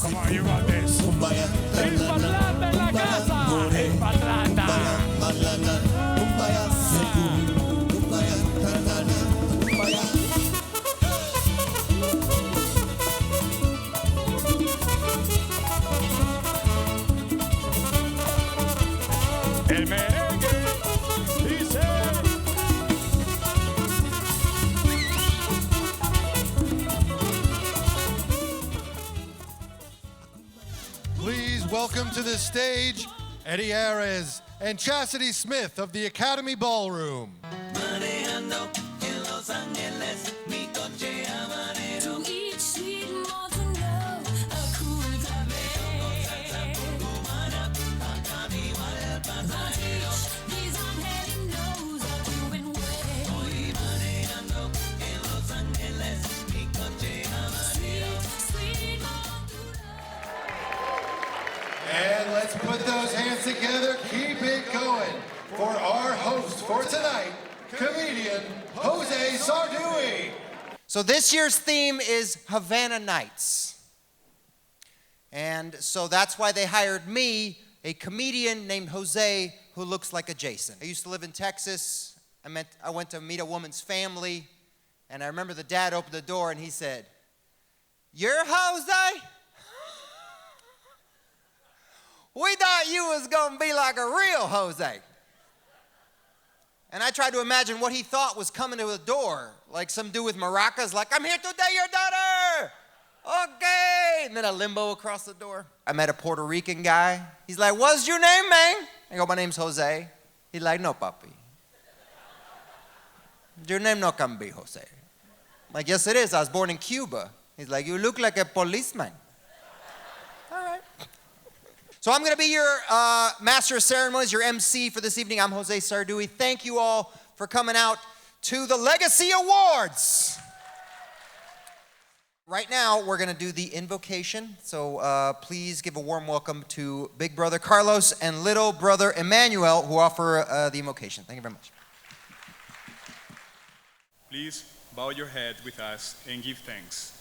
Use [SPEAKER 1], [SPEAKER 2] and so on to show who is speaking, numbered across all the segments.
[SPEAKER 1] Come on, you got this. Imparlante en la casa. Imparlante. El merengue dice.
[SPEAKER 2] Please welcome to the stage Eddie Ares and Chastity Smith of the Academy Ballroom. And let's put those hands together, keep it going for our host for tonight, comedian Jose Sardui.
[SPEAKER 3] So this year's theme is Havana Nights. And so that's why they hired me, a comedian named Jose who looks like a Jason. I used to live in Texas. I went to meet a woman's family, and I remember the dad opened the door and he said, "You're Jose? We thought you was gonna be like a real Jose." And I tried to imagine what he thought was coming to the door, like some dude with maracas, like, "I'm here to date your daughter." Okay, and then a limbo across the door. I met a Puerto Rican guy. He's like, "What's your name, man?" I go, "My name's Jose." He's like, "No, papi. Your name no can be Jose." I'm like, "Yes, it is. I was born in Cuba." He's like, "You look like a policeman." All right. So I'm going to be your master of ceremonies, your MC for this evening. I'm Jose Sardui. Thank you all for coming out to the Legacy Awards. Right now, we're going to do the invocation. So please give a warm welcome to Big Brother Carlos and Little Brother Emmanuel, who offer the invocation. Thank you very much.
[SPEAKER 4] Please bow your head with us and give thanks.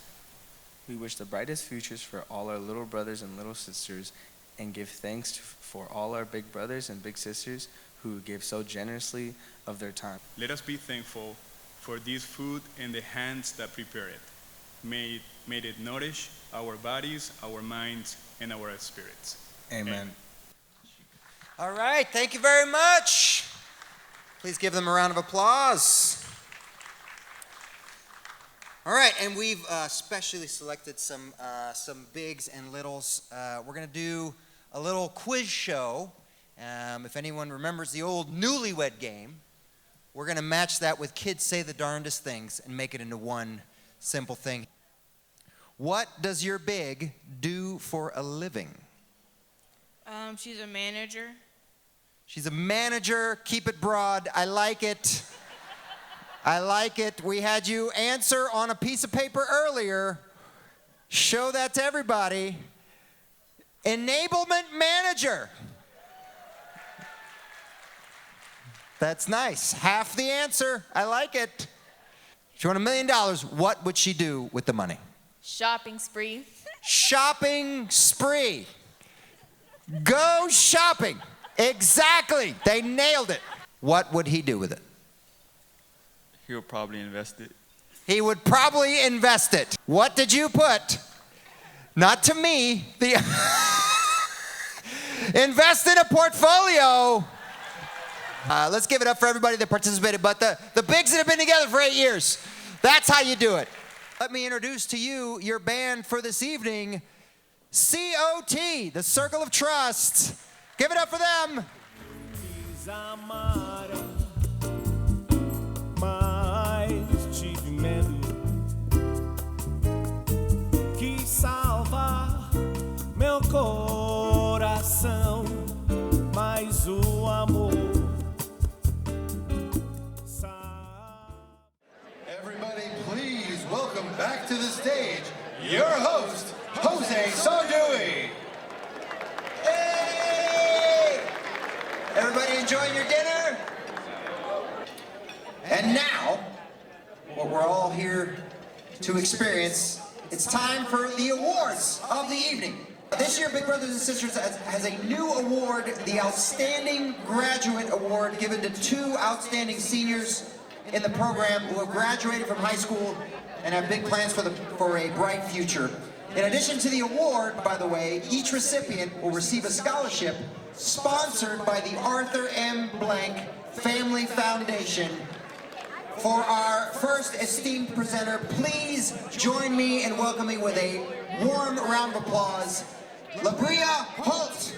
[SPEAKER 5] We wish the brightest futures for all our little brothers and little sisters, and give thanks for all our big brothers and big sisters who give so generously of their time.
[SPEAKER 4] Let us be thankful for this food and the hands that prepare it. May it nourish our bodies, our minds, and our spirits.
[SPEAKER 5] Amen.
[SPEAKER 3] All right, thank you very much. Please give them a round of applause. All right, and we've specially selected some bigs and littles. We're going to do a little quiz show. If anyone remembers the old newlywed game, we're going to match that with Kids Say the Darndest Things and make it into one simple thing. What does your big do for a living?
[SPEAKER 6] She's a manager.
[SPEAKER 3] She's a manager. Keep it broad. I like it. I like it. We had you answer on a piece of paper earlier. Show that to everybody. Enablement manager. That's nice. Half the answer. I like it. If you want $1 million, what would she do with the money?
[SPEAKER 6] Shopping spree.
[SPEAKER 3] Shopping spree. Go shopping. Exactly. They nailed it. What would he do with it?
[SPEAKER 5] He'll probably invest it.
[SPEAKER 3] He would probably invest it. What did you put? Not to me. Invest in a portfolio. Let's give it up for everybody that participated. But the bigs that have been together for 8 years, that's how you do it. Let me introduce to you your band for this evening, COT, the Circle of Trust. Give it up for them.
[SPEAKER 7] Mas tive medo, quis salvar meu coração, mas o amor.
[SPEAKER 2] Everybody, please welcome back to the stage your host, Jose Sardui.
[SPEAKER 3] Hey! Everybody enjoying your dinner? And now, what we're all here to experience, it's time for the awards of the evening. This year, Big Brothers and Sisters has a new award, the Outstanding Graduate Award, given to 2 outstanding seniors in the program who have graduated from high school and have big plans for a bright future. In addition to the award, by the way, each recipient will receive a scholarship sponsored by the Arthur M. Blank Family Foundation. For our first esteemed presenter, please join me in welcoming with a warm round of applause, Labria Holt.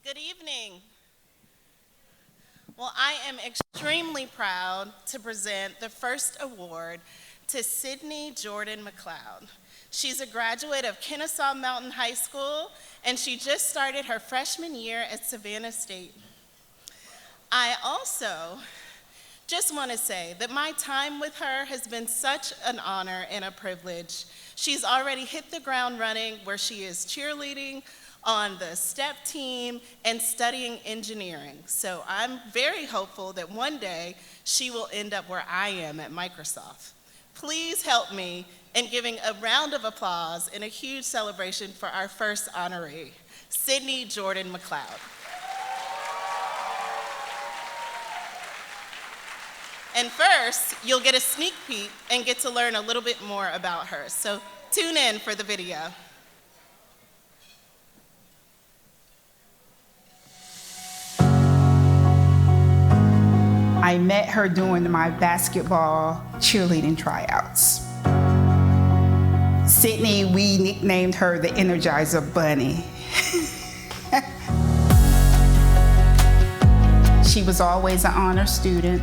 [SPEAKER 8] Good evening. Well, I am extremely proud to present the first award to Sydney Jordan Mcleod. She's a graduate of Kennesaw Mountain High School, and she just started her freshman year at Savannah State. I also just want to say that my time with her has been such an honor and a privilege. She's already hit the ground running, where she is cheerleading on the STEP team and studying engineering. So I'm very hopeful that one day she will end up where I am at Microsoft. Please help me in giving a round of applause and a huge celebration for our first honoree, Sydney Jordan Mcleod. And first, you'll get a sneak peek and get to learn a little bit more about her. So tune in for the video.
[SPEAKER 9] I met her during my basketball cheerleading tryouts. Sydney, we nicknamed her the Energizer Bunny. She was always an honor student.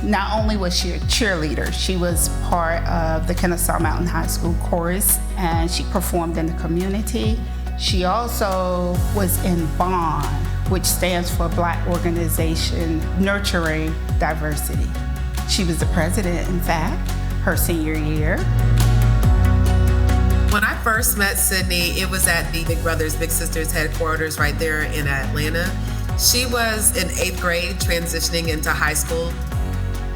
[SPEAKER 9] Not only was she a cheerleader, she was part of the Kennesaw Mountain High School chorus, and she performed in the community. She also was in BOND, which stands for Black Organization Nurturing Diversity. She was the president, in fact, her senior year.
[SPEAKER 10] When I first met Sydney, it was at the Big Brothers Big Sisters headquarters right there in Atlanta. She was in 8th grade, transitioning into high school.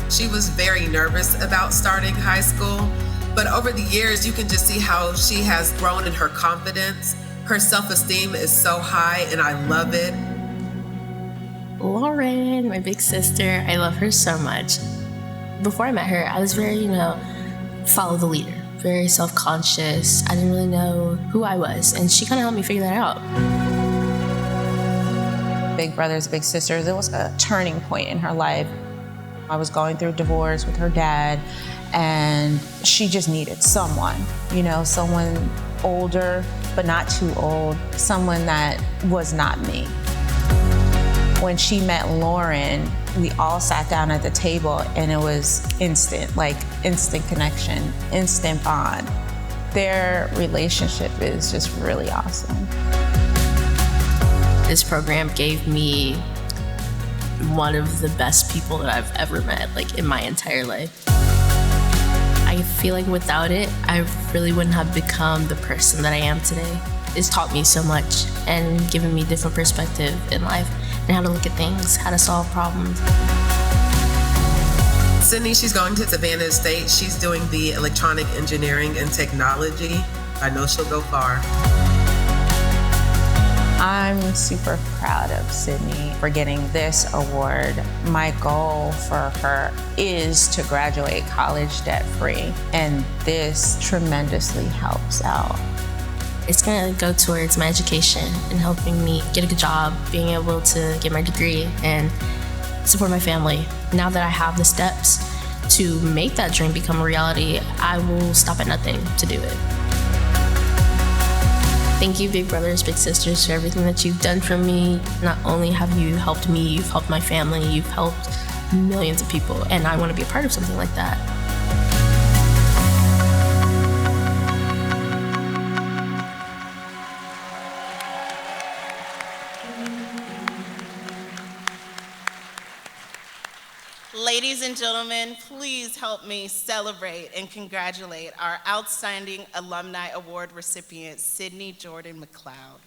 [SPEAKER 10] She was very nervous about starting high school, but over the years, you can just see how she has grown in her confidence. Her self-esteem is so high, and I love it.
[SPEAKER 11] Lauren, my big sister, I love her so much. Before I met her, I was very, follow the leader, very self-conscious. I didn't really know who I was, and she kind of helped me figure that out.
[SPEAKER 12] Big Brothers, Big Sisters, it was a turning point in her life. I was going through a divorce with her dad, and she just needed someone, someone older, but not too old, someone that was not me. When she met Lauren, we all sat down at the table, and it was instant connection, instant bond. Their relationship is just really awesome.
[SPEAKER 11] This program gave me one of the best people that I've ever met, in my entire life. I feel like without it, I really wouldn't have become the person that I am today. It's taught me so much and given me different perspective in life and how to look at things, how to solve problems.
[SPEAKER 10] Sydney, she's going to Savannah State. She's doing the electronic engineering and technology. I know she'll go far.
[SPEAKER 12] I'm super proud of Sydney for getting this award. My goal for her is to graduate college debt-free, and this tremendously helps out.
[SPEAKER 11] It's gonna go towards my education and helping me get a good job, being able to get my degree and support my family. Now that I have the steps to make that dream become a reality, I will stop at nothing to do it. Thank you, Big Brothers, Big Sisters, for everything that you've done for me. Not only have you helped me, you've helped my family, you've helped millions of people, and I want to be a part of something like that.
[SPEAKER 8] Ladies and gentlemen, please help me celebrate and congratulate our Outstanding Alumni Award recipient, Sydney Jordan Mcleod.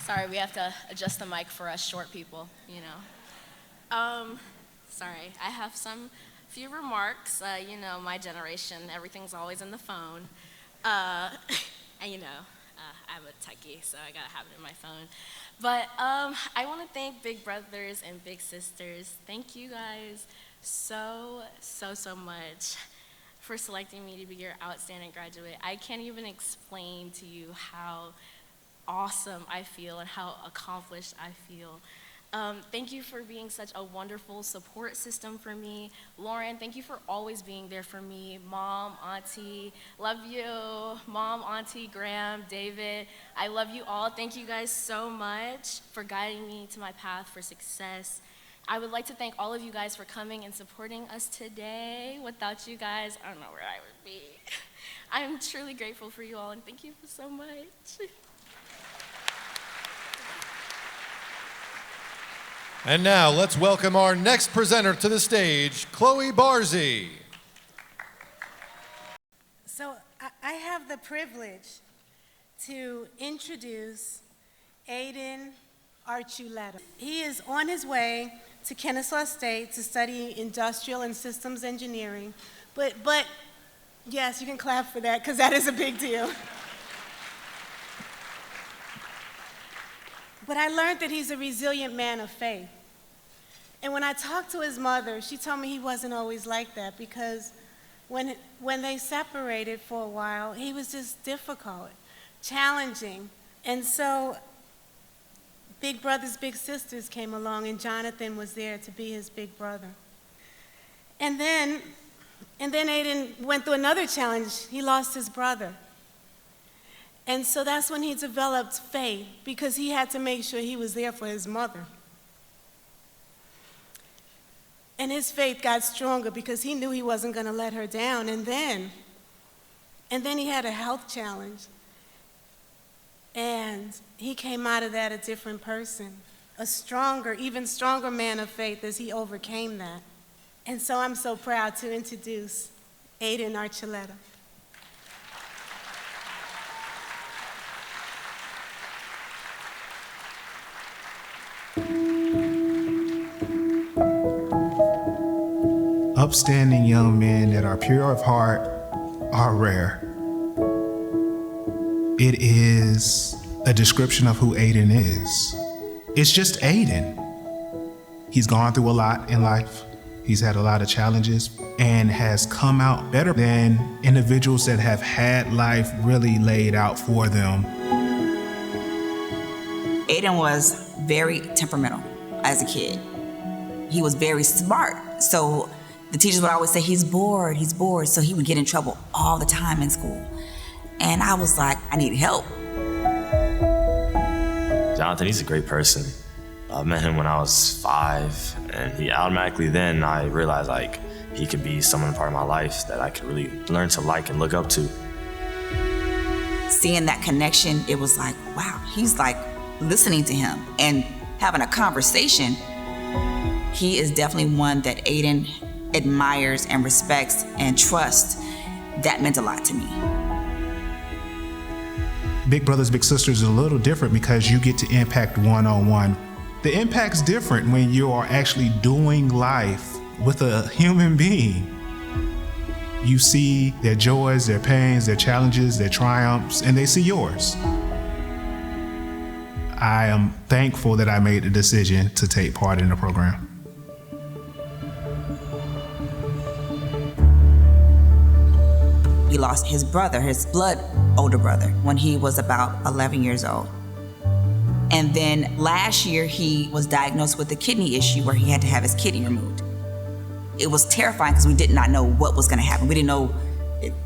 [SPEAKER 13] Sorry, we have to adjust the mic for us short people, you know. Sorry, I have few remarks. You know, my generation, everything's always in the phone. And you know, I'm a techie, so I gotta have it in my phone. But I wanna thank big brothers and big sisters. Thank you guys so much for selecting me to be your outstanding graduate. I can't even explain to you how awesome I feel and how accomplished I feel. Thank you for being such a wonderful support system for me. Lauren, thank you for always being there for me. Mom, Auntie, love you. Mom, Auntie, Graham, David, I love you all. Thank you guys so much for guiding me to my path for success. I would like to thank all of you guys for coming and supporting us today. Without you guys, I don't know where I would be. I'm truly grateful for you all, and thank you so much.
[SPEAKER 2] And now let's welcome our next presenter to the stage, Chloe Barzy.
[SPEAKER 14] So I have the privilege to introduce Aiden Archuleta. He is on his way to Kennesaw State to study industrial and systems engineering. But yes, you can clap for that because that is a big deal. But I learned that he's a resilient man of faith. And when I talked to his mother, she told me he wasn't always like that because when they separated for a while, he was just difficult, challenging. And so big brothers, big sisters came along, and Jonathan was there to be his big brother. And then Aiden went through another challenge. He lost his brother. And so that's when he developed faith, because he had to make sure he was there for his mother. And his faith got stronger because he knew he wasn't going to let her down. And then he had a health challenge. And he came out of that a different person, a stronger, even stronger man of faith as he overcame that. And so I'm so proud to introduce Aiden Archuleta.
[SPEAKER 15] Upstanding young men that are pure of heart are rare. It is a description of who Aiden is. It's just Aiden. He's gone through a lot in life. He's had a lot of challenges and has come out better than individuals that have had life really laid out for them.
[SPEAKER 16] Aiden was very temperamental as a kid. He was very smart. So the teachers would always say, he's bored. So he would get in trouble all the time in school. And I was like, I need help.
[SPEAKER 17] Jonathan, he's a great person. I met him when I was 5, and he automatically then I realized like he could be someone part of my life that I could really learn to like and look up to.
[SPEAKER 16] Seeing that connection, it was like, wow, he's like listening to him and having a conversation. He is definitely one that Aiden admires and respects and trusts. That meant a lot to me.
[SPEAKER 15] Big brothers, big sisters is a little different because you get to impact one-on-one. The impact's different when you are actually doing life with a human being. You see their joys, their pains, their challenges, their triumphs, and they see yours. I am thankful that I made the decision to take part in the program.
[SPEAKER 16] He lost his brother, his blood older brother, when he was about 11 years old. And then last year, he was diagnosed with a kidney issue where he had to have his kidney removed. It was terrifying because we did not know what was going to happen. We didn't know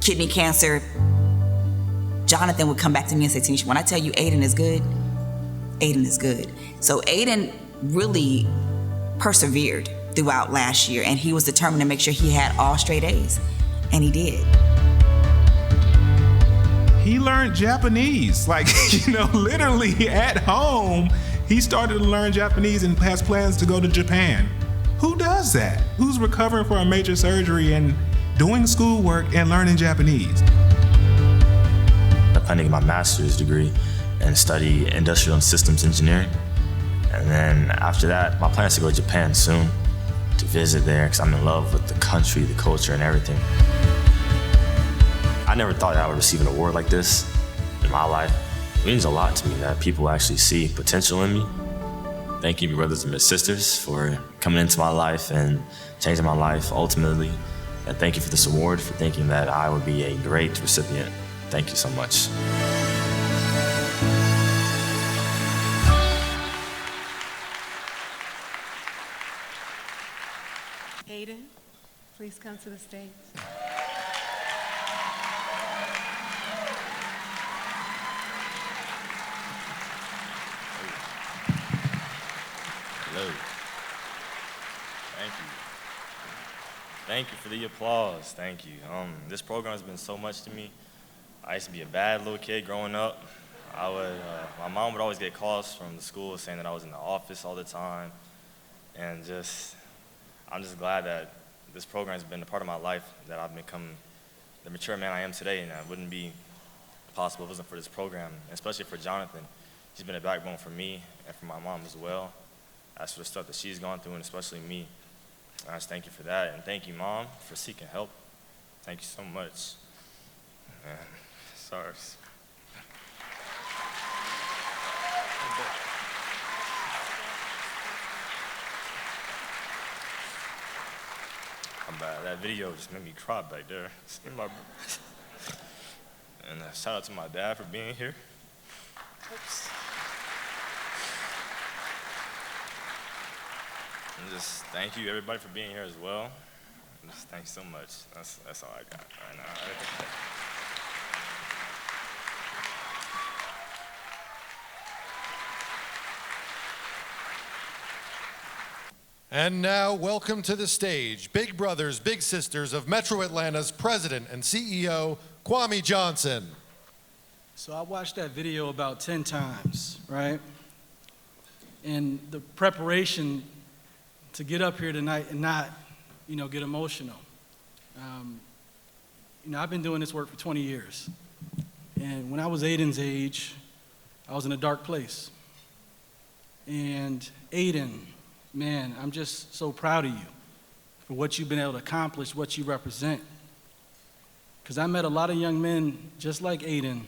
[SPEAKER 16] kidney cancer. Jonathan would come back to me and say, Tanisha, when I tell you Aiden is good, Aiden is good. So Aiden really persevered throughout last year, and he was determined to make sure he had all straight A's, and he did.
[SPEAKER 15] He learned Japanese, literally at home. He started to learn Japanese and has plans to go to Japan. Who does that? Who's recovering from a major surgery and doing schoolwork and learning Japanese?
[SPEAKER 17] I'm planning my master's degree, and study industrial and systems engineering. And then after that, my plan is to go to Japan soon to visit there because I'm in love with the country, the culture, and everything. I never thought I would receive an award like this in my life. It means a lot to me that people actually see potential in me. Thank you, brothers and sisters, for coming into my life and changing my life ultimately. And thank you for this award, for thinking that I would be a great recipient. Thank you so much.
[SPEAKER 14] Aiden, please come to the stage.
[SPEAKER 18] Hello. Thank you. Thank you for the applause. Thank you. This program has been so much to me. I used to be a bad little kid growing up. My mom would always get calls from the school saying that I was in the office all the time. And I'm just glad that this program has been a part of my life, that I've become the mature man I am today, and that wouldn't be possible if it wasn't for this program, especially for Jonathan. He's been a backbone for me and for my mom as well. As for the stuff that she's gone through, and especially me, I just thank you for that. And thank you, Mom, for seeking help. Thank you so much. Sorry. I'm bad. That video just made me cry back there. And shout out to my dad for being here. Oops. And just thank you, everybody, for being here as well. Just thanks so much. That's all I got right now.
[SPEAKER 2] And now, welcome to the stage, Big Brothers, Big Sisters of Metro Atlanta's President and CEO, Kwame Johnson.
[SPEAKER 19] So I watched that video about 10 times, right? And the preparation to get up here tonight and not, get emotional. I've been doing this work for 20 years. And when I was Aiden's age, I was in a dark place. And Aiden, man, I'm just so proud of you for what you've been able to accomplish, what you represent. Because I met a lot of young men just like Aiden,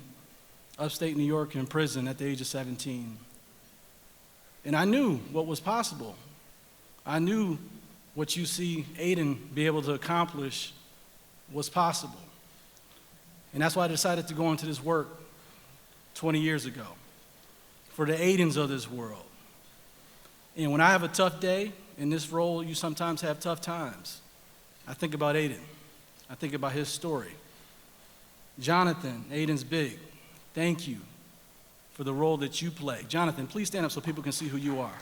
[SPEAKER 19] upstate New York in prison at the age of 17. And I knew what was possible. I knew what you see Aiden be able to accomplish was possible. And that's why I decided to go into this work 20 years ago, for the Aidens of this world. And when I have a tough day, in this role, you sometimes have tough times. I think about Aiden. I think about his story. Jonathan, Aiden's big. Thank you for the role that you play. Jonathan, please stand up so people can see who you are.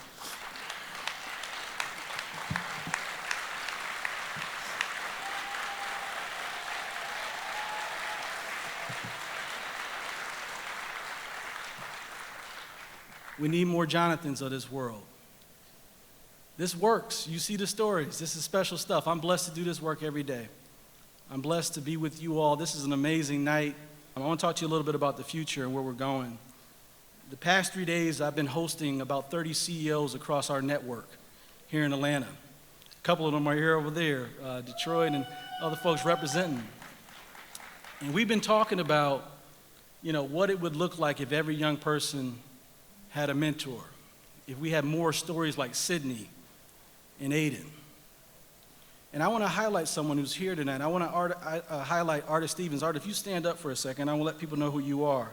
[SPEAKER 19] We need more Jonathans of this world. This works. You see the stories. This is special stuff. I'm blessed to do this work every day. I'm blessed to be with you all. This is an amazing night. I want to talk to you a little bit about the future and where we're going. The past 3 days, I've been hosting about 30 CEOs across our network here in Atlanta. A couple of them are here over there, Detroit and other folks representing. And we've been talking about, what it would look like if every young person had a mentor, if we had more stories like Sydney and Aiden. And I want to highlight someone who's here tonight. I want to highlight Artis Stevens. Artis, if you stand up for a second, I want to let people know who you are.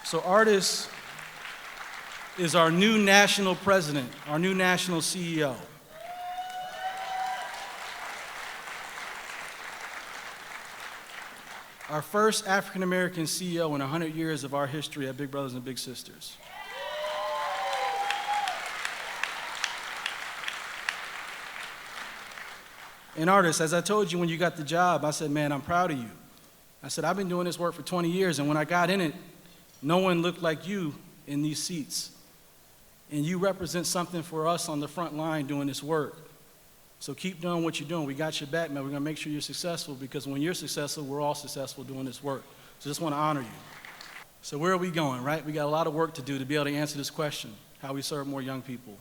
[SPEAKER 19] So Artis is our new national president, our new national CEO. Our first African-American CEO in 100 years of our history at Big Brothers and Big Sisters. And Artis, as I told you when you got the job, I said, man, I'm proud of you. I said, I've been doing this work for 20 years, and when I got in it, no one looked like you in these seats. And you represent something for us on the front line doing this work. So keep doing what you're doing. We got your back, man. We're going to make sure you're successful, because when you're successful, we're all successful doing this work. So just want to honor you. So where are we going, right? We got a lot of work to do to be able to answer this question, how we serve more young people.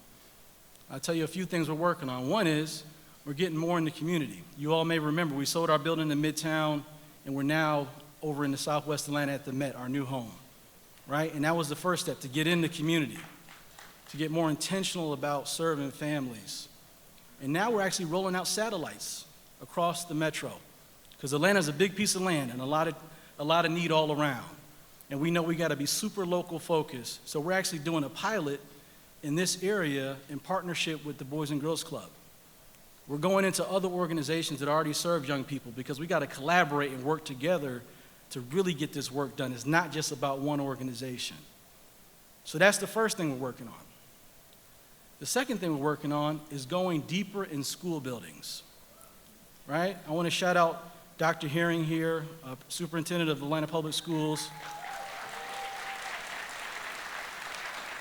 [SPEAKER 19] I'll tell you a few things we're working on. One is we're getting more in the community. You all may remember we sold our building in Midtown, and we're now over in the Southwest Atlanta at the Met, our new home, right? And that was the first step, to get in the community, to get more intentional about serving families. And now we're actually rolling out satellites across the metro, because Atlanta's a big piece of land and a lot of need all around. And we know we got to be super local focused. So we're actually doing a pilot in this area in partnership with the Boys and Girls Club. We're going into other organizations that already serve young people, because we got to collaborate and work together to really get this work done. It's not just about one organization. So that's the first thing we're working on. The second thing we're working on is going deeper in school buildings, right? I want to shout out Dr. Herring here, Superintendent of Atlanta Public Schools.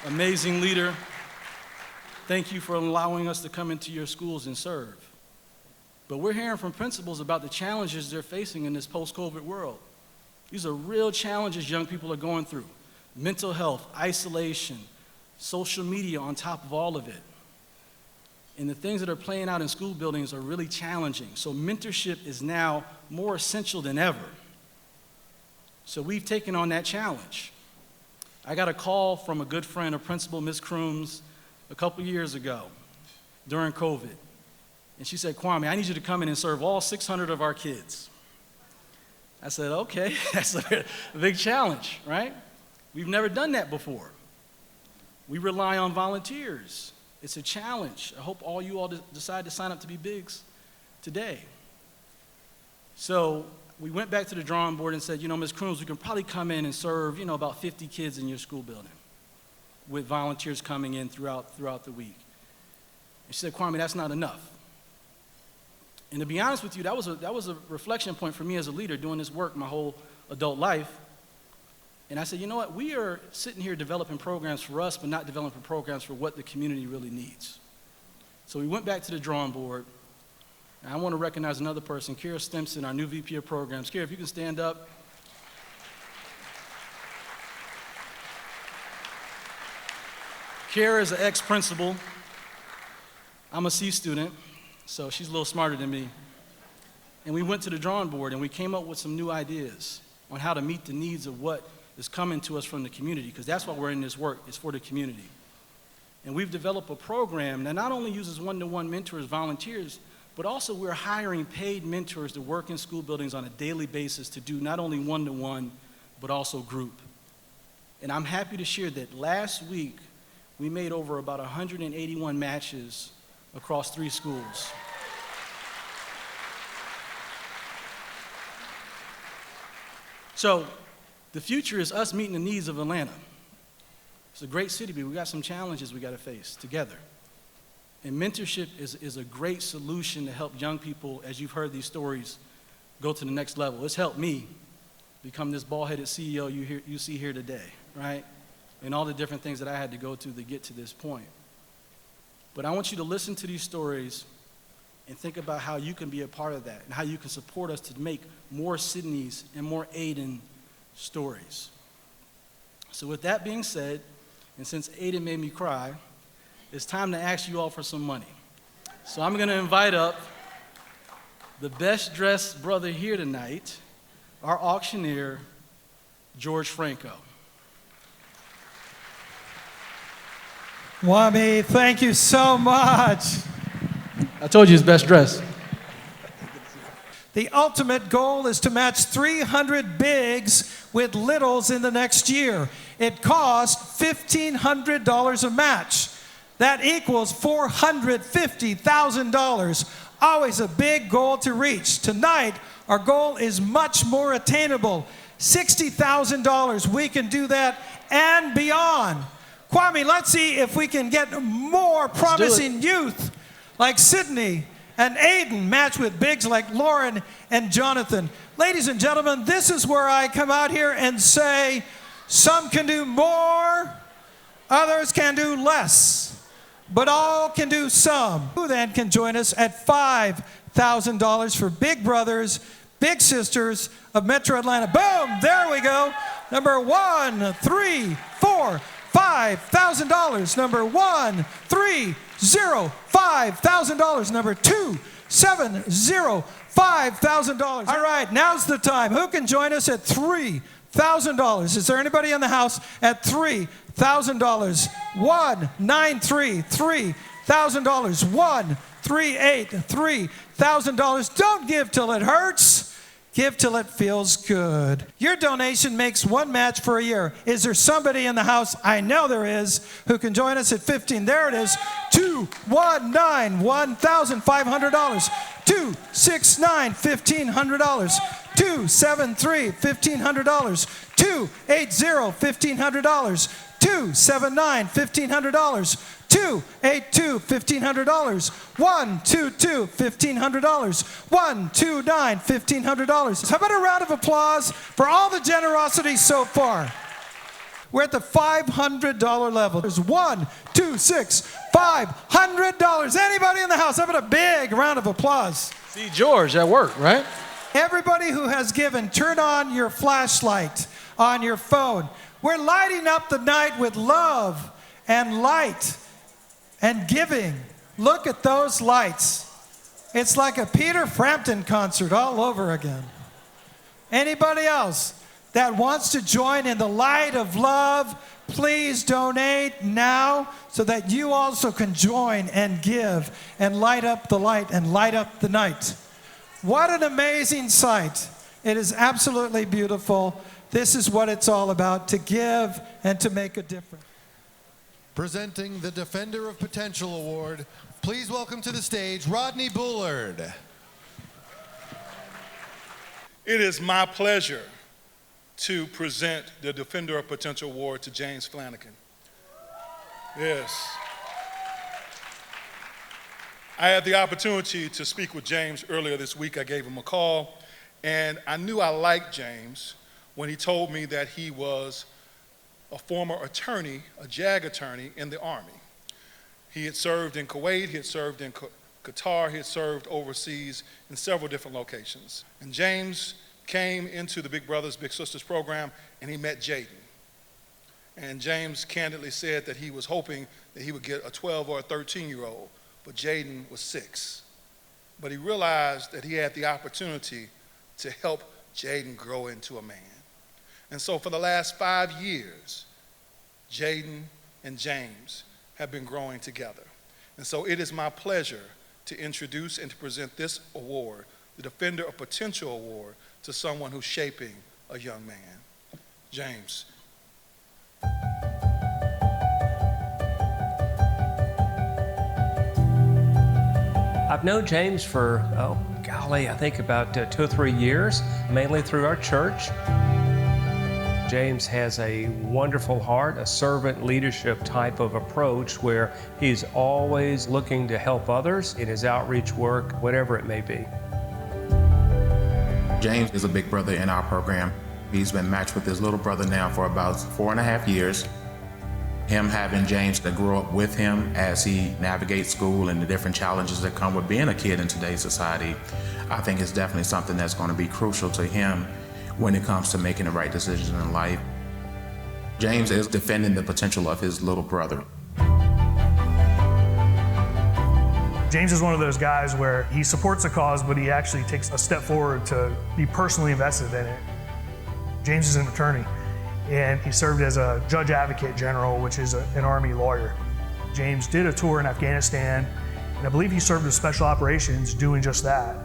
[SPEAKER 19] Amazing leader. Thank you for allowing us to come into your schools and serve. But we're hearing from principals about the challenges they're facing in this post-COVID world. These are real challenges young people are going through. Mental health, isolation, social media on top of all of it. And the things that are playing out in school buildings are really challenging. So mentorship is now more essential than ever. So we've taken on that challenge. I got a call from a good friend, a principal, Ms. Crooms, a couple years ago during COVID. And she said, Kwame, I need you to come in and serve all 600 of our kids. I said, okay, that's a big challenge, right? We've never done that before. We rely on volunteers. It's a challenge. I hope all you all decide to sign up to be bigs today. So we went back to the drawing board and said, Ms. Crooms, we can probably come in and serve, about 50 kids in your school building with volunteers coming in throughout the week. And she said, Kwame, that's not enough. And to be honest with you, that was a reflection point for me as a leader doing this work my whole adult life. And I said, you know what, we are sitting here developing programs for us, but not developing programs for what the community really needs. So we went back to the drawing board, and I want to recognize another person, Kira Stimson, our new VP of Programs. Kira, if you can stand up. Kira is an ex-principal. I'm a C student, so she's a little smarter than me. And we went to the drawing board, and we came up with some new ideas on how to meet the needs of what is coming to us from the community, because that's why we're in this work, it's for the community. And we've developed a program that not only uses one-to-one mentors, volunteers, but also we're hiring paid mentors to work in school buildings on a daily basis to do not only one-to-one, but also group. And I'm happy to share that last week, we made over about 181 matches across 3 schools. So the future is us meeting the needs of Atlanta. It's a great city, but we got some challenges we got to face together. And mentorship is a great solution to help young people, as you've heard these stories, go to the next level. It's helped me become this bald-headed CEO you see here today, right? And all the different things that I had to go through to get to this point. But I want you to listen to these stories and think about how you can be a part of that and how you can support us to make more Sydney's and more Aiden stories. So with that being said, and since Aiden made me cry, it's time to ask you all for some money. So I'm going to invite up the best dressed brother here tonight, our auctioneer, George Franco.
[SPEAKER 20] Kwame, thank you so much.
[SPEAKER 19] I told you he's best dressed.
[SPEAKER 20] The ultimate goal is to match 300 bigs with littles in the next year. It costs $1,500 a match. That equals $450,000. Always a big goal to reach. Tonight, our goal is much more attainable. $60,000. We can do that and beyond. Kwame, let's see if we can get more promising youth like Sydney and Aiden matched with bigs like Lauren and Jonathan. Ladies and gentlemen, this is where I come out here and say, some can do more, others can do less, but all can do some. Who then can join us at $5,000 for Big Brothers, Big Sisters of Metro Atlanta. Boom, there we go. Number 1, 3, 4, $5,000. Number 1, 3, 0, $5,000. Number 2, 7, 0, $5,000. All right, now's the time. Who can join us at $3,000? Is there anybody in the house at $3,000? 1, 9, 3, $3,000. 1, 3, 8, $3,000. Don't give till it hurts. Give till it feels good. Your donation makes one match for a year. Is there somebody in the house? I know there is, who can join us at 15. There it is. 219, $1,500. 269, $1,500. 273, $1,500. 280, $1,500. 279, $1,500. 282, $1,500. 122, $1,500. 129, $1,500. How about a round of applause for all the generosity so far? We're at the $500 level. There's 1, 2, 6, $500. Anybody in the house? How about a big round of applause?
[SPEAKER 21] See George at work, right?
[SPEAKER 20] Everybody who has given, turn on your flashlight on your phone. We're lighting up the night with love and light and giving. Look at those lights. It's like a Peter Frampton concert all over again. Anybody else that wants to join in the light of love, please donate now so that you also can join and give and light up the light and light up the night. What an amazing sight. It is absolutely beautiful. This is what it's all about, to give and to make a difference.
[SPEAKER 2] Presenting the Defender of Potential Award, please welcome to the stage Rodney Bullard.
[SPEAKER 22] It is my pleasure to present the Defender of Potential Award to James Flanagan. Yes. I had the opportunity to speak with James earlier this week. I gave him a call, and I knew I liked James when he told me that he was a former attorney, a JAG attorney in the Army. He had served in Kuwait, he had served in Qatar, he had served overseas in several different locations. And James came into the Big Brothers Big Sisters program and he met Jaden. And James candidly said that he was hoping that he would get a 12 or a 13-year-old, but Jaden was 6. But he realized that he had the opportunity to help Jaden grow into a man. And so for the last 5 years, Jaden and James have been growing together. And so it is my pleasure to introduce and to present this award, the Defender of Potential Award, to someone who's shaping a young man. James.
[SPEAKER 23] I've known James for, I think about 2 or 3 years, mainly through our church. James has a wonderful heart, a servant leadership type of approach where he's always looking to help others in his outreach work, whatever it may be.
[SPEAKER 15] James is a big brother in our program. He's been matched with his little brother now for about 4.5 years. Him having James to grow up with him as he navigates school and the different challenges that come with being a kid in today's society, I think is definitely something that's going to be crucial to him when it comes to making the right decisions in life. James is defending the potential of his little brother.
[SPEAKER 24] James is one of those guys where he supports a cause, but he actually takes a step forward to be personally invested in it. James is an attorney, and he served as a judge advocate general, which is an Army lawyer. James did a tour in Afghanistan, and I believe he served with special operations doing just that.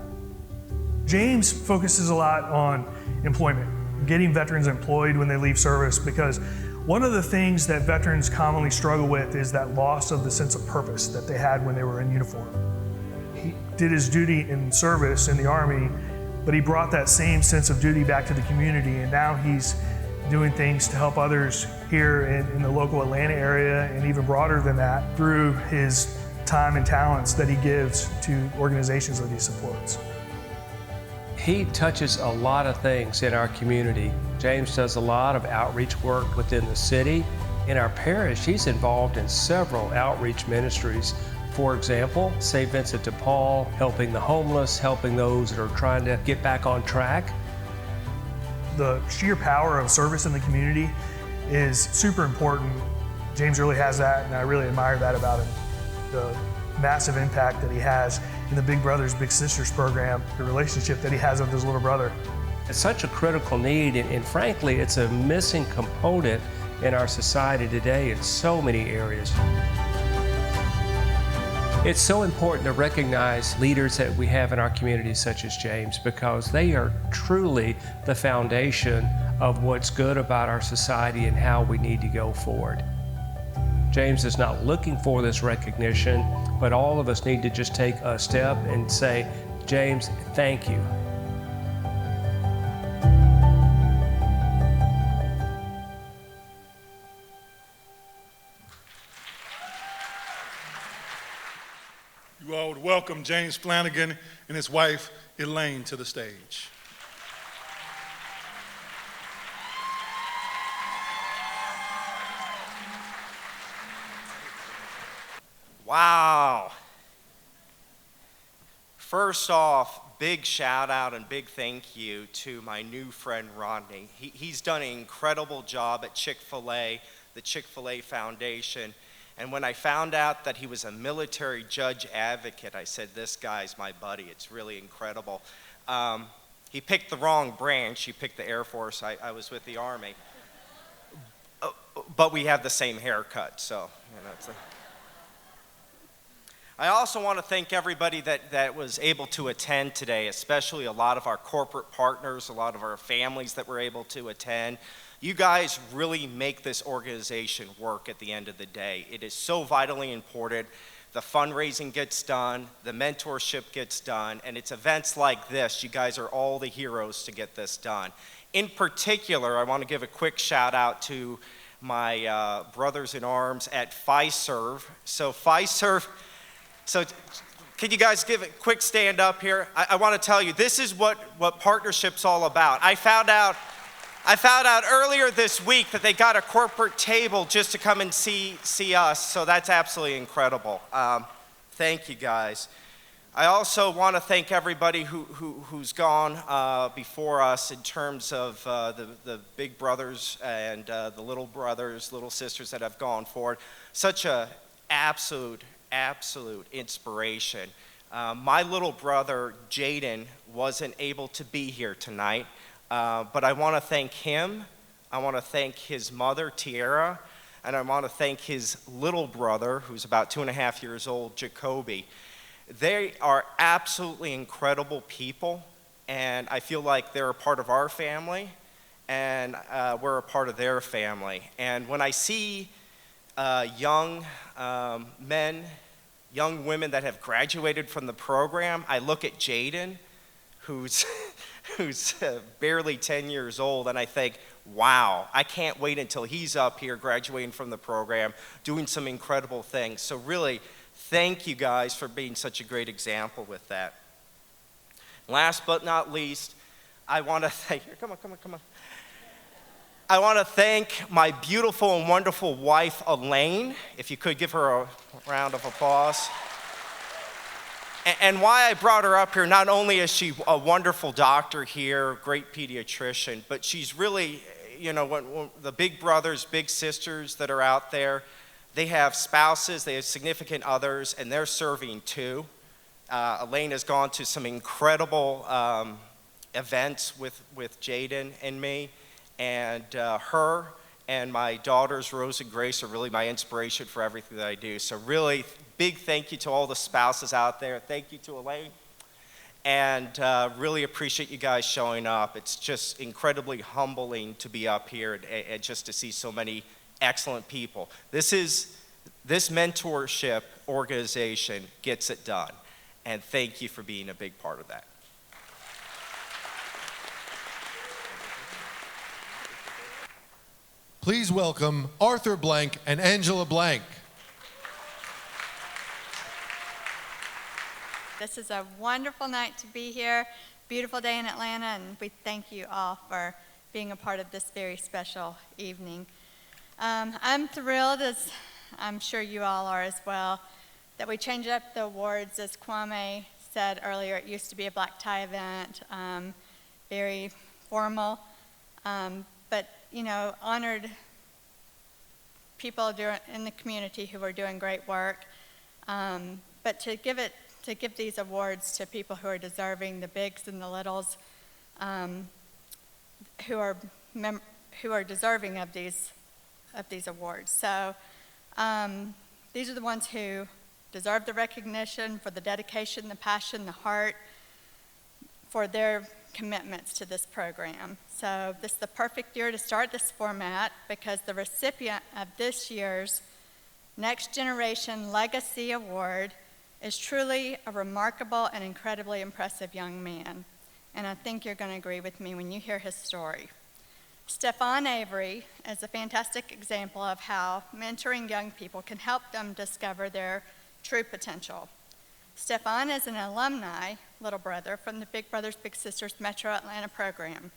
[SPEAKER 24] James focuses a lot on employment, getting veterans employed when they leave service, because one of the things that veterans commonly struggle with is that loss of the sense of purpose that they had when they were in uniform. He did his duty in service in the Army, but he brought that same sense of duty back to the community, and now he's doing things to help others here in the local Atlanta area, and even broader than that, through his time and talents that he gives to organizations that he supports.
[SPEAKER 23] He touches a lot of things in our community. James does a lot of outreach work within the city. In our parish, he's involved in several outreach ministries. For example, St. Vincent de Paul, helping the homeless, helping those that are trying to get back on track.
[SPEAKER 24] The sheer power of service in the community is super important. James really has that, and I really admire that about him. The massive impact that he has in the Big Brothers Big Sisters program, the relationship that he has with his little brother.
[SPEAKER 23] It's such a critical need, and frankly, it's a missing component in our society today in so many areas. It's so important to recognize leaders that we have in our community such as James, because they are truly the foundation of what's good about our society and how we need to go forward. James is not looking for this recognition, but all of us need to just take a step and say, James, thank you.
[SPEAKER 22] You all would welcome James Flanagan and his wife, Elaine, to the stage.
[SPEAKER 1] Wow. First off, big shout out and big thank you to my new friend Rodney. He's done an incredible job at Chick-fil-A, the Chick-fil-A Foundation. And when I found out that he was a military judge advocate, I said, this guy's my buddy. It's really incredible. He picked the wrong branch. He picked the Air Force. I was with the Army. But we have the same haircut, so, you know, it's a... I also want to thank everybody that was able to attend today, especially a lot of our corporate partners, a lot of our families that were able to attend. You guys really make this organization work at the end of the day. It is so vitally important. The fundraising gets done, the mentorship gets done, and it's events like this. You guys are all the heroes to get this done. In particular, I want to give a quick shout out to my brothers in arms at Fiserv. So Fiserv, can you guys give a quick stand up here? I want to tell you, this is what partnership's all about. I found out earlier this week that they got a corporate table just to come and see us, so that's absolutely incredible. Thank you guys. I also want to thank everybody who's gone before us in terms of the big brothers and the little brothers, little sisters that have gone forward. Such a absolute inspiration. My little brother, Jaden, wasn't able to be here tonight, but I want to thank him. I want to thank his mother, Tiara, and I want to thank his little brother, who's about 2.5 years old, Jacoby. They are absolutely incredible people, and I feel like they're a part of our family, and we're a part of their family. And when I see young men, young women that have graduated from the program, I look at Jaden, who's barely 10 years old, and I think, wow, I can't wait until he's up here graduating from the program, doing some incredible things. So really, thank you guys for being such a great example with that. Last but not least, I want to thank, here, come on. I want to thank my beautiful and wonderful wife, Elaine. If you could give her a round of applause. And why I brought her up here, not only is she a wonderful doctor here, great pediatrician, but she's really, you know, when the big brothers, big sisters that are out there, they have spouses, they have significant others, and they're serving too. Elaine has gone to some incredible events with Jaden and me. And her and my daughters, Rose and Grace, are really my inspiration for everything that I do. So really, big thank you to all the spouses out there. Thank you to Elaine. And really appreciate you guys showing up. It's just incredibly humbling to be up here and just to see so many excellent people. This mentorship organization gets it done. And thank you for being a big part of that.
[SPEAKER 2] Please welcome Arthur Blank and Angela Blank.
[SPEAKER 4] This is a wonderful night to be here, beautiful day in Atlanta, and we thank you all for being a part of this very special evening. I'm thrilled, as I'm sure you all are as well, that we changed up the awards. As Kwame said earlier, it used to be a black tie event, very formal. But, you know, honored people in the community who are doing great work. But to give these awards to people who are deserving, the bigs and the littles, who are deserving of these awards. So these are the ones who deserve the recognition for the dedication, the passion, the heart, for their commitments to this program. So this is the perfect year to start this format because the recipient of this year's Next Generation Legacy Award is truly a remarkable and incredibly impressive young man. And I think you're going to agree with me when you hear his story. Stefan Avery is a fantastic example of how mentoring young people can help them discover their true potential. Stefan is an alumni little brother from the Big Brothers Big Sisters Metro Atlanta program.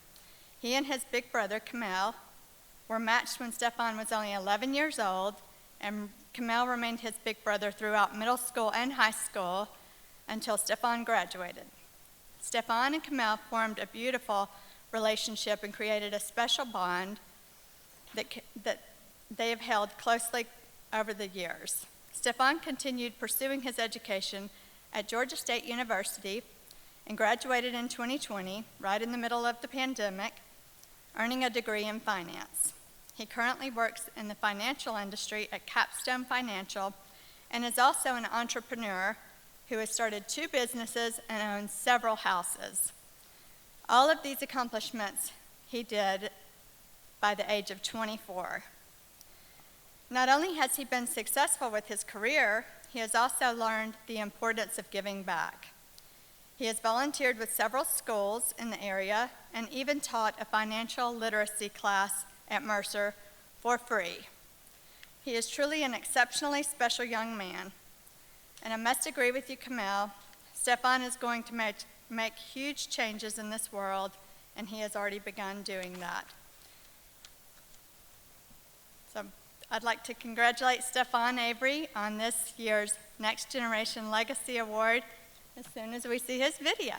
[SPEAKER 4] He and his big brother, Kamel, were matched when Stefan was only 11 years old, and Kamel remained his big brother throughout middle school and high school until Stefan graduated. Stefan and Kamel formed a beautiful relationship and created a special bond that they have held closely over the years. Stefan continued pursuing his education at Georgia State University and graduated in 2020, right in the middle of the pandemic, earning a degree in finance. He currently works in the financial industry at Capstone Financial and is also an entrepreneur who has started 2 businesses and owns several houses. All of these accomplishments he did by the age of 24. Not only has he been successful with his career, he has also learned the importance of giving back. He has volunteered with several schools in the area and even taught a financial literacy class at Mercer for free. He is truly an exceptionally special young man. And I must agree with you, Kamel. Stefan is going to make huge changes in this world, and he has already begun doing that. So I'd like to congratulate Stefan Avery on this year's Next Generation Legacy Award as soon as we see his video.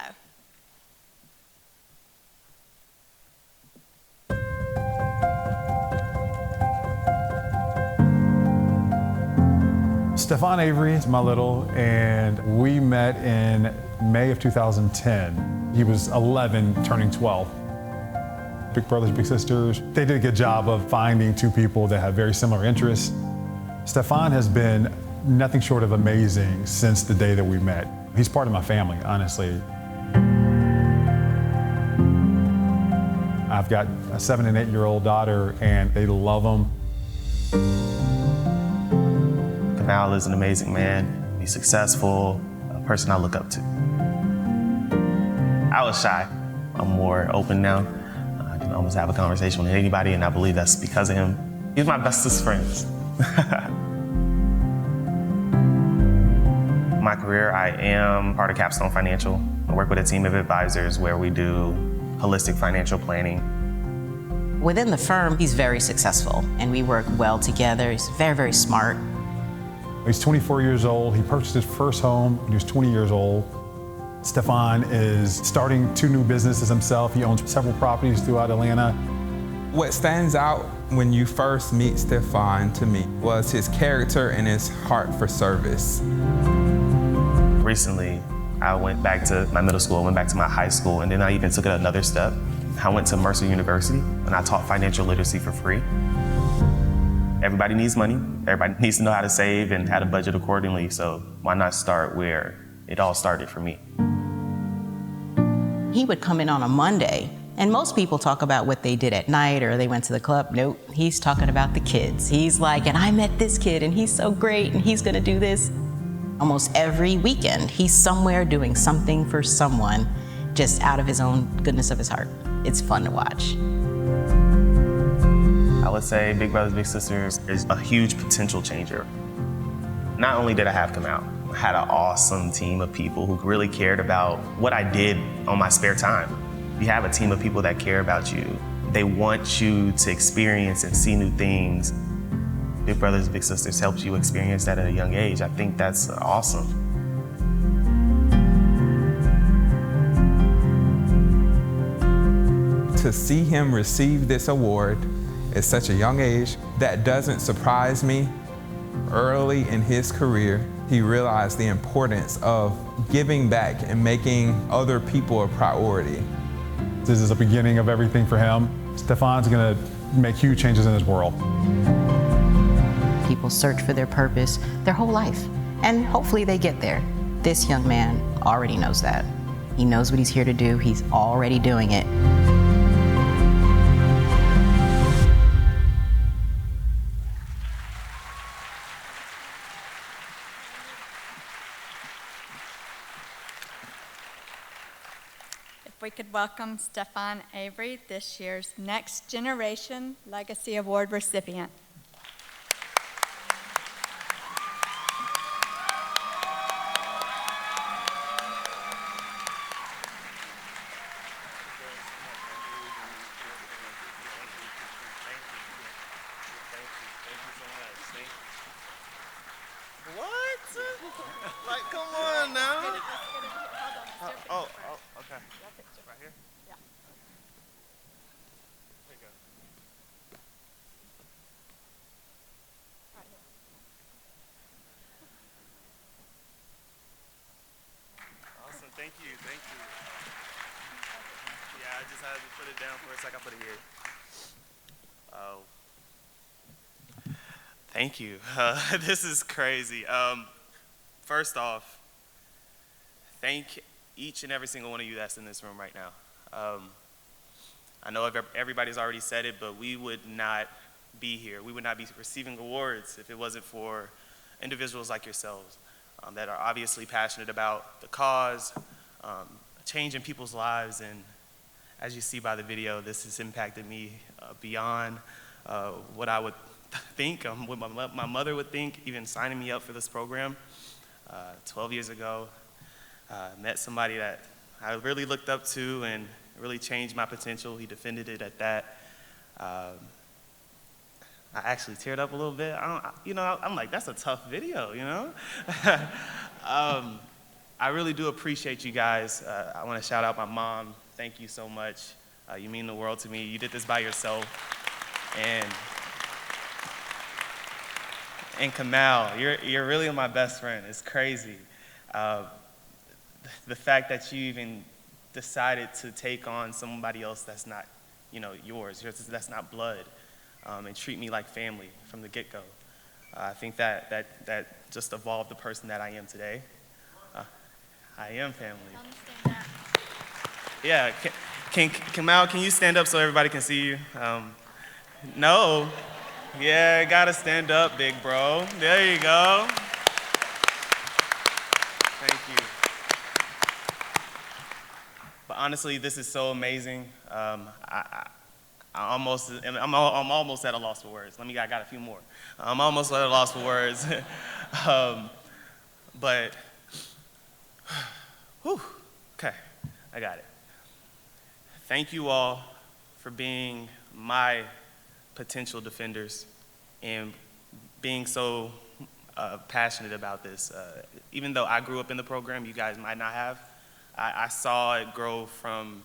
[SPEAKER 3] Stefan Avery is my little, and we met in May of 2010. He was 11, turning 12. Big Brothers Big Sisters, they did a good job of finding 2 people that have very similar interests. Stefan has been nothing short of amazing since the day that we met. He's part of my family, honestly. I've got a 7- and 8-year-old daughter, and they love him.
[SPEAKER 5] Kamel is an amazing man. He's successful, a person I look up to. I was shy. I'm more open now. I can almost have a conversation with anybody, and I believe that's because of him. He's my bestest friends. My career, I am part of Capstone Financial. I work with a team of advisors where we do holistic financial planning.
[SPEAKER 6] Within the firm, he's very successful, and we work well together. He's very, very smart.
[SPEAKER 3] He's 24 years old. He purchased his first home when he was 20 years old. Stefan is starting 2 new businesses himself. He owns several properties throughout Atlanta.
[SPEAKER 7] What stands out when you first meet Stefan to me was his character and his heart for service.
[SPEAKER 5] Recently, I went back to my middle school, I went back to my high school, and then I even took it another step. I went to Mercer University, and I taught financial literacy for free. Everybody needs money. Everybody needs to know how to save and how to budget accordingly, so why not start where it all started for me?
[SPEAKER 6] He would come in on a Monday, and most people talk about what they did at night or they went to the club. Nope, he's talking about the kids. He's like, and I met this kid, and he's so great, and he's gonna do this. Almost every weekend, he's somewhere doing something for someone, just out of his own goodness of his heart. It's fun to watch.
[SPEAKER 5] I would say Big Brothers Big Sisters is a huge potential changer. Not only did I have Kamel, I had an awesome team of people who really cared about what I did on my spare time. You have a team of people that care about you. They want you to experience and see new things. Big Brothers Big Sisters helps you experience that at a young age. I think that's awesome.
[SPEAKER 7] to see him receive this award at such a young age, that doesn't surprise me. Early in his career, he realized the importance of giving back and making other people a priority.
[SPEAKER 3] This is the beginning of everything for him. Stefan's gonna make huge changes in his world.
[SPEAKER 6] People search for their purpose their whole life, and hopefully they get there. This young man already knows that. He knows what he's here to do. He's already doing it.
[SPEAKER 4] If we could welcome Stefan Avery, this year's Next Generation Legacy Award recipient.
[SPEAKER 5] Like, come on now. Oh, okay. Right here?
[SPEAKER 4] Yeah.
[SPEAKER 5] There you go. Awesome, thank you. Yeah, I just had to put it down for a second. I put it here. Oh. Thank you. This is crazy. First off, thank each and every single one of you that's in this room right now. I know everybody's already said it, but we would not be here. We would not be receiving awards if it wasn't for individuals like yourselves that are obviously passionate about the cause, changing people's lives. And as you see by the video, this has impacted me beyond what I would think, what my mother would think, even signing me up for this program. 12 years ago, met somebody that I really looked up to and really changed my potential. He defended it at that. I actually teared up a little bit. I'm like, that's a tough video, you know? I really do appreciate you guys. I want to shout out my mom. Thank you so much. You mean the world to me. You did this by yourself. And Kamal, you're really my best friend. It's crazy. The fact that you even decided to take on somebody else that's not, yours, that's not blood, and treat me like family from the get-go. I think that just evolved the person that I am today. I am family. Yeah, Kamal, can you stand up so everybody can see you? No. Yeah, gotta stand up, big bro. There you go. Thank you. But honestly, this is so amazing. I'm almost at a loss for words. I got a few more. I'm almost at a loss for words. But, whew, okay, I got it. Thank you all for being my potential defenders and being so passionate about this. Even though I grew up in the program, you guys might not have, I saw it grow from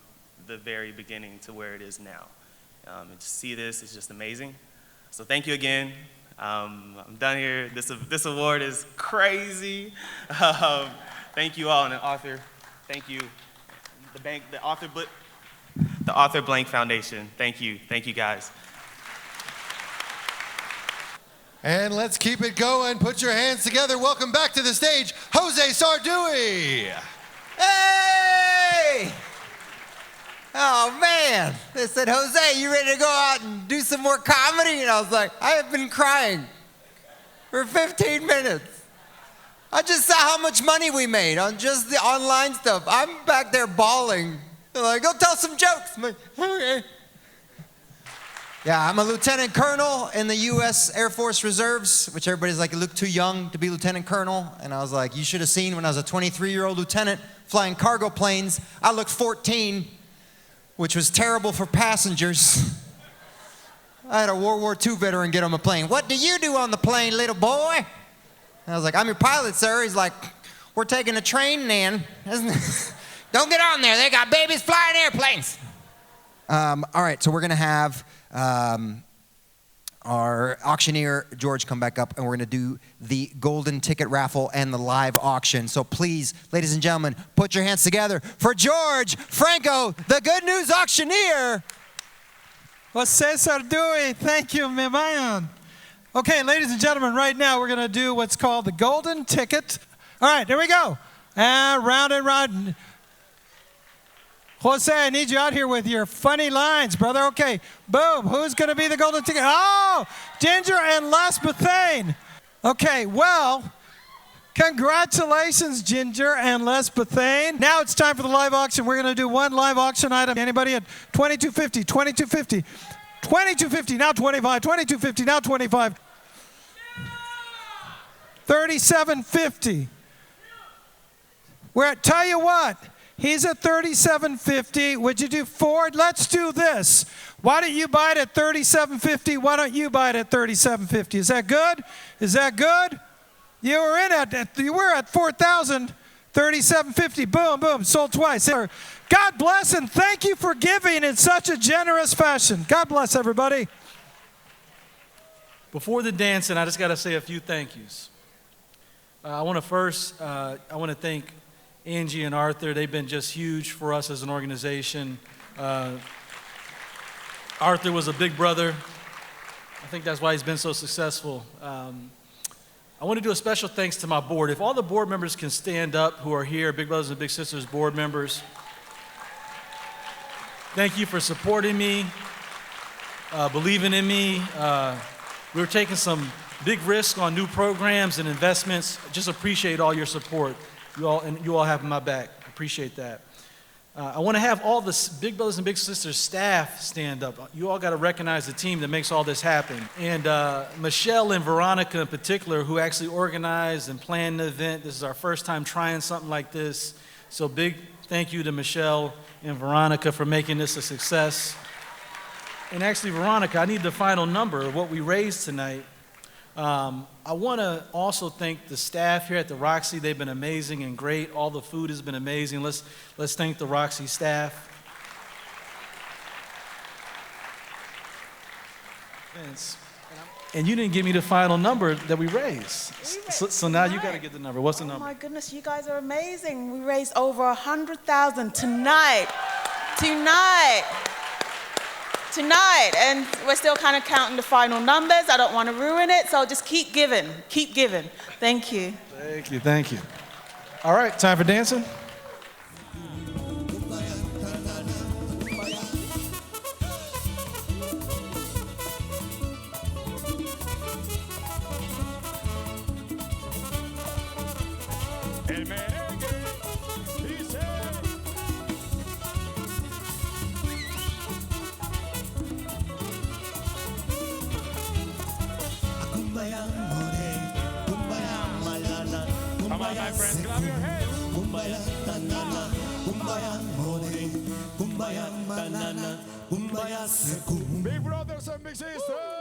[SPEAKER 5] the very beginning to where it is now. And to see this is just amazing. So thank you again. I'm done here. This award is crazy. Thank you all, and the author, thank you. The Author Blank Foundation, thank you guys.
[SPEAKER 2] And let's keep it going. Put your hands together. Welcome back to the stage, Jose Sardui.
[SPEAKER 9] Hey! Oh man, they said, Jose, you ready to go out and do some more comedy? And I was like, I have been crying for 15 minutes. I just saw how much money we made on just the online stuff. I'm back there bawling. They're like, go tell some jokes. I'm like, okay. Yeah, I'm a lieutenant colonel in the U.S. Air Force Reserves, which everybody's like, you look too young to be lieutenant colonel. And I was like, you should have seen when I was a 23-year-old lieutenant flying cargo planes. I looked 14, which was terrible for passengers. I had a World War II veteran get on a plane. What do you do on the plane, little boy? And I was like, I'm your pilot, sir. He's like, we're taking a train in. Don't get on there. They got babies flying airplanes. All right, so we're going to have our auctioneer, George, come back up, and we're going to do the golden ticket raffle and the live auction. So please, ladies and gentlemen, put your hands together for George Franco, the Good News Auctioneer.
[SPEAKER 20] Jose Sardui, thank you, my man. Okay, ladies and gentlemen, right now we're going to do what's called the golden ticket. All right, here we go. And round and round. Jose, I need you out here with your funny lines, brother. Okay, boom. Who's going to be the golden ticket? Oh, Ginger and Les Bethane. Okay, well, congratulations, Ginger and Les Bethane. Now it's time for the live auction. We're going to do one live auction item. Anybody at $22.50, $22.50, $22.50, now $25, $22.50, now $25, $37.50. Tell you what. He's at $37.50. Would you do four? Let's do this. Why don't you buy it at $37.50? Why don't you buy it at $37.50? Is that good? Is that good? You were at $4,000. $37.50. Boom, boom. Sold twice. God bless and thank you for giving in such a generous fashion. God bless everybody.
[SPEAKER 19] Before the dancing, I just got to say a few thank yous. I want to thank Angie and Arthur. They've been just huge for us as an organization. Arthur was a big brother. I think that's why he's been so successful. I want to do a special thanks to my board. If all the board members can stand up who are here, Big Brothers and Big Sisters board members. Thank you for supporting me, believing in me. We're taking some big risks on new programs and investments. Just appreciate all your support. You all have my back. Appreciate that. I want to have all the Big Brothers and Big Sisters staff stand up. You all got to recognize the team that makes all this happen. And Michelle and Veronica in particular, who actually organized and planned the event. This is our first time trying something like this. So big thank you to Michelle and Veronica for making this a success. And actually, Veronica, I need the final number of what we raised tonight. I want to also thank the staff here at the Roxy. They've been amazing and great. All the food has been amazing. Let's thank the Roxy staff. Vince, and you didn't give me the final number that we raised. So now you got to get the number. What's the number?
[SPEAKER 8] Oh my goodness, you guys are amazing. We raised over 100,000 tonight. Tonight, and we're still kind of counting the final numbers. I don't want to ruin it, so just keep giving. Thank you.
[SPEAKER 19] Thank you. All right, time for dancing.
[SPEAKER 10] Come on, my friends, clap your hands. Kumbaya, tanana, kumbaya, more, kumbaya, banana, kumbaya, sekum. Big Brothers and Big Sisters.